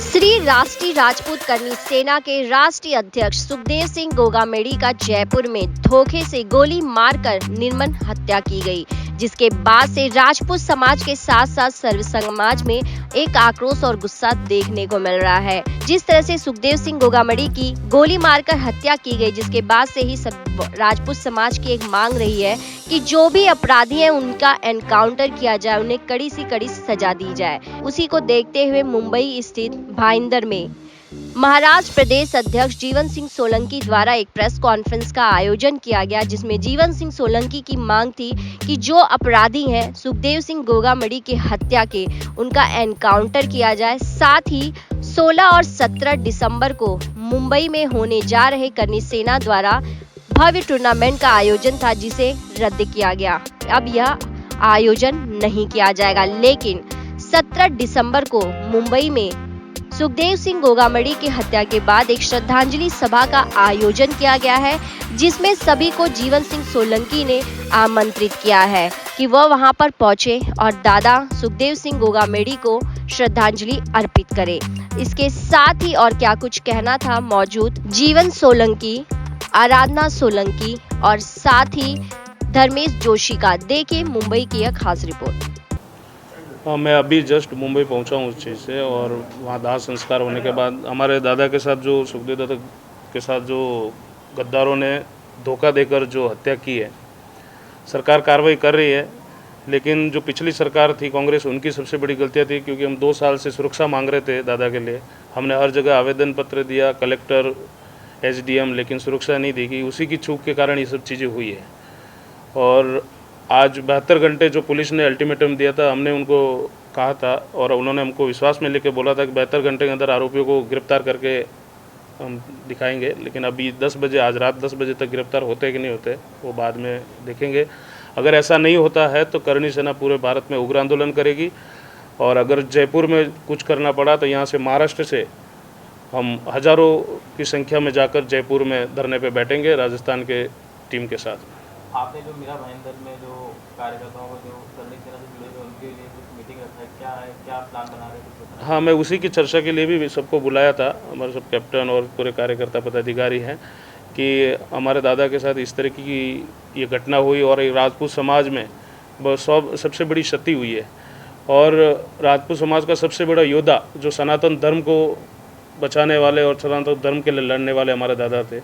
श्री राष्ट्रीय राजपूत कर्मी सेना के राष्ट्रीय अध्यक्ष सुखदेव सिंह गोगामेडी का जयपुर में धोखे से गोली मारकर निर्मम हत्या की गई, जिसके बाद से राजपूत समाज के साथ साथ सर्व समाज में एक आक्रोश और गुस्सा देखने को मिल रहा है। जिस तरह से सुखदेव सिंह गोगामेडी की गोली मारकर हत्या की गई, जिसके बाद से ही सब राजपूत समाज की एक मांग रही है कि जो भी अपराधी हैं उनका एनकाउंटर किया जाए, उन्हें कड़ी से कड़ी सजा दी जाए। उसी को देखते हुए मुंबई स्थित भाईंदर में महाराष्ट्र प्रदेश अध्यक्ष जीवन सिंह सोलंकी द्वारा एक प्रेस कॉन्फ्रेंस का आयोजन किया गया, जिसमें जीवन सिंह सोलंकी की मांग थी कि जो अपराधी हैं सुखदेव सिंह गोगामेडी की हत्या के, उनका एनकाउंटर किया जाए। साथ ही 16 और 17 दिसंबर को मुंबई में होने जा रहे कर्मी सेना द्वारा भव्य टूर्नामेंट का आयोजन था, जिसे रद्द किया गया। अब यह आयोजन नहीं किया जाएगा, लेकिन 17 दिसंबर को मुंबई में सुखदेव सिंह गोगामेडी की हत्या के बाद एक श्रद्धांजलि सभा का आयोजन किया गया है, जिसमें सभी को जीवन सिंह सोलंकी ने आमंत्रित किया है कि वह वहां पर पहुंचे और दादा सुखदेव सिंह गोगामेडी को श्रद्धांजलि अर्पित करें। इसके साथ ही और क्या कुछ कहना था मौजूद जीवन सोलंकी, आराधना सोलंकी और साथ ही धर्मेश जोशी का। देखिए मुंबई की यह खास रिपोर्ट। मैं अभी जस्ट मुंबई पहुंचा हूँ उस चीज़ से, और वहाँ दाह संस्कार होने के बाद हमारे दादा के साथ जो सुखदेव दादा के साथ जो गद्दारों ने धोखा देकर जो हत्या की है, सरकार कार्रवाई कर रही है। लेकिन जो पिछली सरकार थी कांग्रेस, उनकी सबसे बड़ी गलतियाँ थी, क्योंकि हम 2 साल से सुरक्षा मांग रहे थे दादा के लिए। हमने हर जगह आवेदन पत्र दिया, कलेक्टर, SDM, लेकिन सुरक्षा नहीं दी गई। उसी की चूक के कारण ये सब चीज़ें हुई है। और आज 72 घंटे जो पुलिस ने अल्टीमेटम दिया था, हमने उनको कहा था और उन्होंने हमको विश्वास में लेके बोला था कि 72 घंटे के अंदर आरोपियों को गिरफ्तार करके हम दिखाएंगे। लेकिन अभी 10 बजे, आज रात 10 बजे तक गिरफ्तार होते कि नहीं होते वो बाद में देखेंगे। अगर ऐसा नहीं होता है तो कर्णी सेना पूरे भारत में उग्र आंदोलन करेगी, और अगर जयपुर में कुछ करना पड़ा तो यहाँ से महाराष्ट्र से हम हज़ारों की संख्या में जाकर जयपुर में धरने पे बैठेंगे राजस्थान के टीम के साथ। आपने जो मेरा भाईंदर में जो कार्यकर्ताओं को जो कर्णी सेना से जुड़े हुए उनके लिए कुछ मीटिंग रखा है, क्या है, क्या प्लान बना रहे हैं? हाँ, मैं उसी की चर्चा के लिए भी सबको बुलाया था। हमारे सब कैप्टन और पूरे कार्यकर्ता पदाधिकारी हैं कि हमारे दादा के साथ इस तरह की ये घटना हुई और राजपूत समाज में सबसे बड़ी क्षति हुई है। और राजपूत समाज का सबसे बड़ा योद्धा जो सनातन धर्म को बचाने वाले और सनातन धर्म के लिए लड़ने वाले हमारे दादा थे,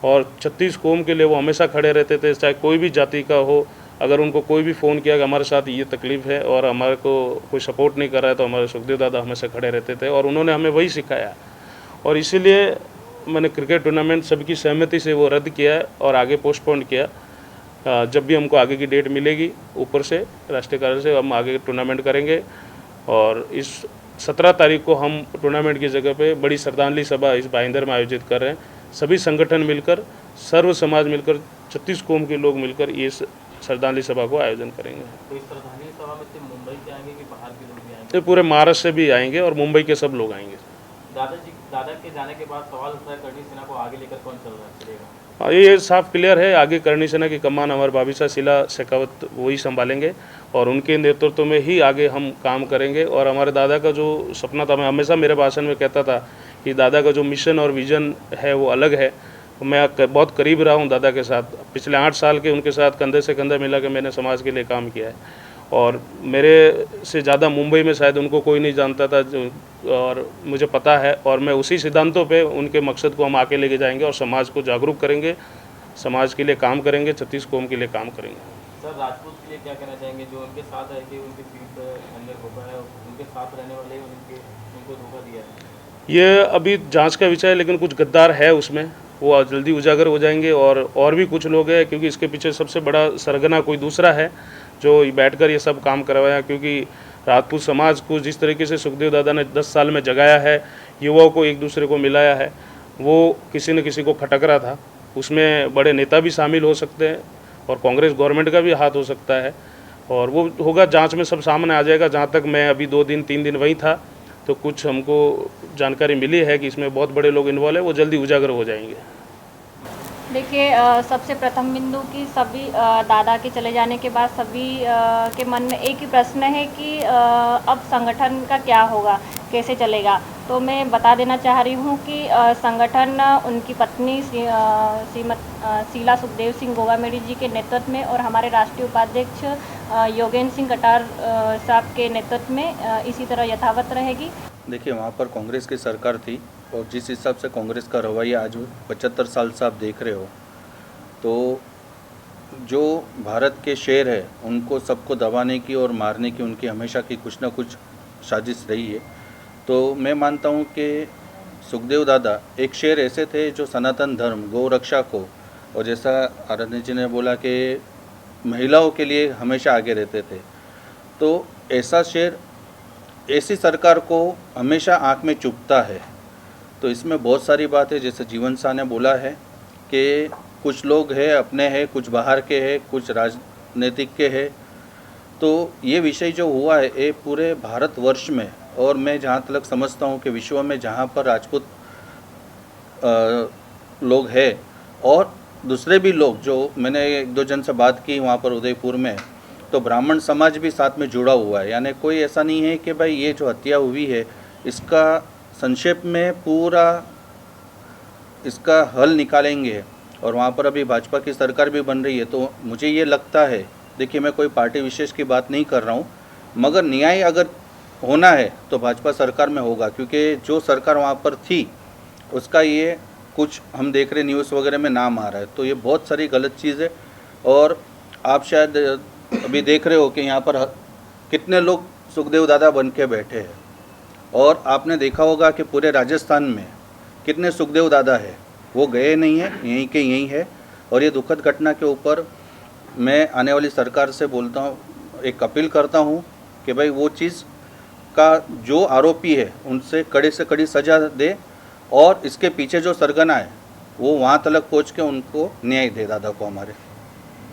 और 36 कौम के लिए वो हमेशा खड़े रहते थे, चाहे कोई भी जाति का हो। अगर उनको कोई भी फ़ोन किया कि हमारे साथ ये तकलीफ़ है और हमारे को कोई सपोर्ट नहीं कर रहा है, तो हमारे सुखदेव दादा हमेशा खड़े रहते थे, और उन्होंने हमें वही सिखाया। और इसीलिए मैंने क्रिकेट टूर्नामेंट सबकी सहमति से वो रद्द किया है और आगे पोस्टपोन किया। जब भी हमको आगे की डेट मिलेगी ऊपर से, राष्ट्रीय कार्यालय से, हम आगे टूर्नामेंट करेंगे। और इस 17 तारीख को हम टूर्नामेंट की जगह पे बड़ी श्रद्धांजलि सभा इस भाईंदर में आयोजित कर रहे हैं। सभी संगठन मिलकर, सर्व समाज मिलकर, 36 कौम के लोग मिलकर ये श्रद्धांजलि सभा को आयोजन करेंगे। तो इस श्रद्धांजलि सभा में सिर्फ मुंबई से आएंगे कि बाहर के लोग भी आएंगे? तो पूरे महाराष्ट्र से भी आएंगे और मुंबई के सब लोग आएंगे। दादा के जाने के बाद सवाल उठता है, कर्णी सेना को आगे लेकर कौन चलेगा? हाँ, ये साफ क्लियर है। आगे कर्णी सेना की कमान हमारे भाभीसा शीला शेखावत वही संभालेंगे, और उनके नेतृत्व में ही आगे हम काम करेंगे। और हमारे दादा का जो सपना था, मैं हमेशा मेरे भाषण में कहता था कि दादा का जो मिशन और विजन है वो अलग है। मैं बहुत करीब रहा हूँ दादा के साथ। पिछले 8 साल के उनके साथ कंधे से कंधा मिला के मैंने समाज के लिए काम किया है, और मेरे से ज़्यादा मुंबई में शायद उनको कोई नहीं जानता था, और मुझे पता है। और मैं उसी सिद्धांतों पे उनके मकसद को हम आके लेके जाएंगे और समाज को जागरूक करेंगे, समाज के लिए काम करेंगे, 36 कौम के लिए काम करेंगे। सर, राजपूत के लिए क्या कहना चाहेंगे जो उनके साथ है कि उनके पीठ अंदर धोखा है, उनके साथ रहने वाले उनको धोखा दिया है? ये अभी जांच का विषय है, लेकिन कुछ गद्दार है उसमें, वो जल्दी उजागर हो जाएंगे। और भी कुछ लोग हैं, क्योंकि इसके पीछे सबसे बड़ा सरगना कोई दूसरा है जो बैठकर ये सब काम करवाया। क्योंकि राजपूत समाज को जिस तरीके से सुखदेव दादा ने 10 साल में जगाया है, युवाओं को एक दूसरे को मिलाया है, वो किसी न किसी को खटक रहा था। उसमें बड़े नेता भी शामिल हो सकते हैं और कांग्रेस गवर्नमेंट का भी हाथ हो सकता है, और वो होगा जांच में सब सामने आ जाएगा। जहाँ तक मैं अभी 2 दिन 3 दिन वहीं था, तो कुछ हमको जानकारी मिली है कि इसमें बहुत बड़े लोग इन्वॉल्व है, वो जल्दी उजागर हो जाएंगे। देखिए, सबसे प्रथम बिंदु कि सभी दादा के चले जाने के बाद सभी के मन में एक ही प्रश्न है कि अब संगठन का क्या होगा, कैसे चलेगा। तो मैं बता देना चाह रही हूँ कि संगठन उनकी पत्नी शीला सुखदेव सिंह गोगामेड़ी जी के नेतृत्व में और हमारे राष्ट्रीय उपाध्यक्ष योगेंद्र सिंह कटार साहब के नेतृत्व में इसी तरह यथावत रहेगी। देखिए, वहाँ पर कांग्रेस की सरकार थी और जिस हिसाब से कांग्रेस का रवैया आज 75 साल से आप देख रहे हो, तो जो भारत के शेर है उनको सबको दबाने की और मारने की उनकी हमेशा की कुछ ना कुछ साजिश रही है। तो मैं मानता हूँ कि सुखदेव दादा एक शेर ऐसे थे जो सनातन धर्म, गौ रक्षा को, और जैसा आराधना जी ने बोला कि महिलाओं के लिए हमेशा आगे रहते थे। तो ऐसा शेर ऐसी सरकार को हमेशा आँख में चुभता है। तो इसमें बहुत सारी बात है, जैसे जीवन शाह ने बोला है कि कुछ लोग हैं अपने हैं, कुछ बाहर के हैं, कुछ राजनीतिक के हैं। तो ये विषय जो हुआ है ये पूरे भारतवर्ष में, और मैं जहाँ तक समझता हूँ कि विश्व में जहाँ पर राजपूत लोग हैं और दूसरे भी लोग, जो मैंने एक दो जन से बात की वहाँ पर उदयपुर में, तो ब्राह्मण समाज भी साथ में जुड़ा हुआ है। यानी कोई ऐसा नहीं है कि भाई ये जो हत्या हुई है इसका संक्षेप में पूरा इसका हल निकालेंगे, और वहाँ पर अभी भाजपा की सरकार भी बन रही है। तो मुझे ये लगता है, देखिए मैं कोई पार्टी विशेष की बात नहीं कर रहा हूँ, मगर न्याय अगर होना है तो भाजपा सरकार में होगा, क्योंकि जो सरकार वहाँ पर थी उसका ये कुछ हम देख रहे न्यूज़ वगैरह में नाम आ रहा है। तो ये बहुत सारी गलत चीज़ है। और आप शायद अभी देख रहे हो कि यहाँ पर कितने लोग सुखदेव दादा बन के बैठे हैं, और आपने देखा होगा कि पूरे राजस्थान में कितने सुखदेव दादा है, वो गए नहीं हैं, यहीं के यहीं है। और ये दुखद घटना के ऊपर मैं आने वाली सरकार से बोलता हूँ, एक अपील करता हूँ कि भाई वो चीज़ का जो आरोपी है उनसे कड़ी से कड़ी सज़ा दे, और इसके पीछे जो सरगना है वो वहाँ तक पहुँच के उनको न्याय दे दादा को हमारे।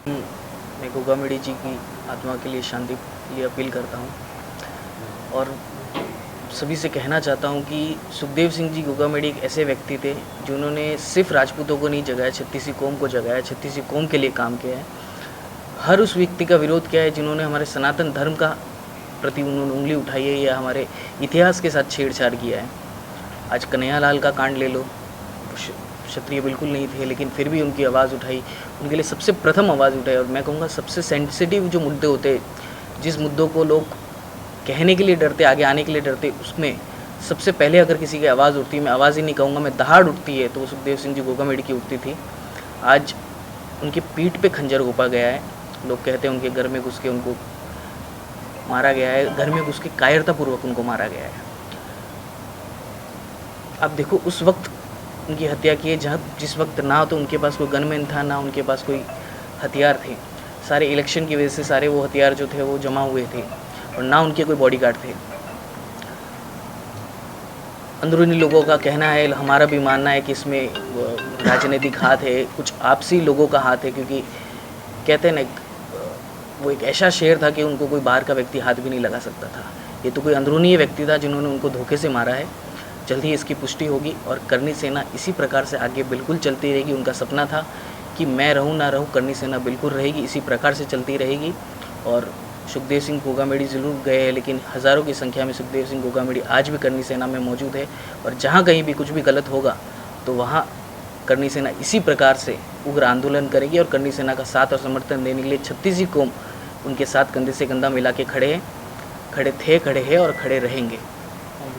मैं गोगामेड़ी जी की आत्मा के लिए शांति के लिए अपील करता हूँ, और सभी से कहना चाहता हूँ कि सुखदेव सिंह जी गोगामेड़ी एक ऐसे व्यक्ति थे जिन्होंने सिर्फ राजपूतों को नहीं जगाया, छत्तीसी कौम को जगाया, छत्तीसी कौम के लिए काम किया है। हर उस व्यक्ति का विरोध किया है जिन्होंने हमारे सनातन धर्म का प्रति उन्होंने उंगली उठाई है या हमारे इतिहास के साथ छेड़छाड़ किया है। आज कन्हैयालाल का कांड ले लो, क्षत्रिय बिल्कुल नहीं थे लेकिन फिर भी उनकी आवाज़ उठाई, उनके लिए सबसे प्रथम आवाज़ उठाई। और मैं कहूँगा सबसे सेंसिटिव जो मुद्दे होते, जिस मुद्दों को लोग कहने के लिए डरते, आगे आने के लिए डरते, उसमें सबसे पहले अगर किसी की आवाज़ उठती है, मैं आवाज़ ही नहीं कहूँगा, मैं दहाड़ उठती है, तो वो सुखदेव सिंह जी गोगामेड़ी की उठती थी। आज उनकी पीठ पे खंजर घोंपा गया है। लोग कहते हैं उनके घर में घुस के उनको मारा गया है, घर में घुस के कायरतापूर्वक उनको मारा गया है। अब देखो, उस वक्त उनकी हत्या की है जिस वक्त ना तो उनके पास कोई गनमैन था, ना उनके पास कोई हथियार थे। सारे इलेक्शन की वजह से सारे वो हथियार जो थे वो जमा हुए थे, और ना उनके कोई बॉडीगार्ड थे। अंदरूनी लोगों का कहना है, हमारा भी मानना है कि इसमें राजनीतिक हाथ है, कुछ आपसी लोगों का हाथ है, क्योंकि कहते हैं ना, वो एक ऐसा शेर था कि उनको कोई बाहर का व्यक्ति हाथ भी नहीं लगा सकता था। ये तो कोई अंदरूनी व्यक्ति था जिन्होंने उनको धोखे से मारा है। जल्दी ही इसकी पुष्टि होगी, और करनी सेना इसी प्रकार से आगे बिल्कुल चलती रहेगी। उनका सपना था कि मैं रहूं ना रहूं, करनी सेना बिल्कुल रहेगी, इसी प्रकार से चलती रहेगी। और सुखदेव सिंह गोगामेड़ी ज़रूर गए हैं, लेकिन हज़ारों की संख्या में सुखदेव सिंह गोगामेड़ी आज भी करनी सेना में मौजूद है। और जहाँ कहीं भी कुछ भी गलत होगा तो वहाँ करनी सेना इसी प्रकार से उग्र आंदोलन करेगी, और करनी सेना का साथ और समर्थन देने के लिए छत्तीसी कौम उनके साथ कंधे से कंधा मिला के खड़े हैं, खड़े थे, खड़े हैं और खड़े रहेंगे।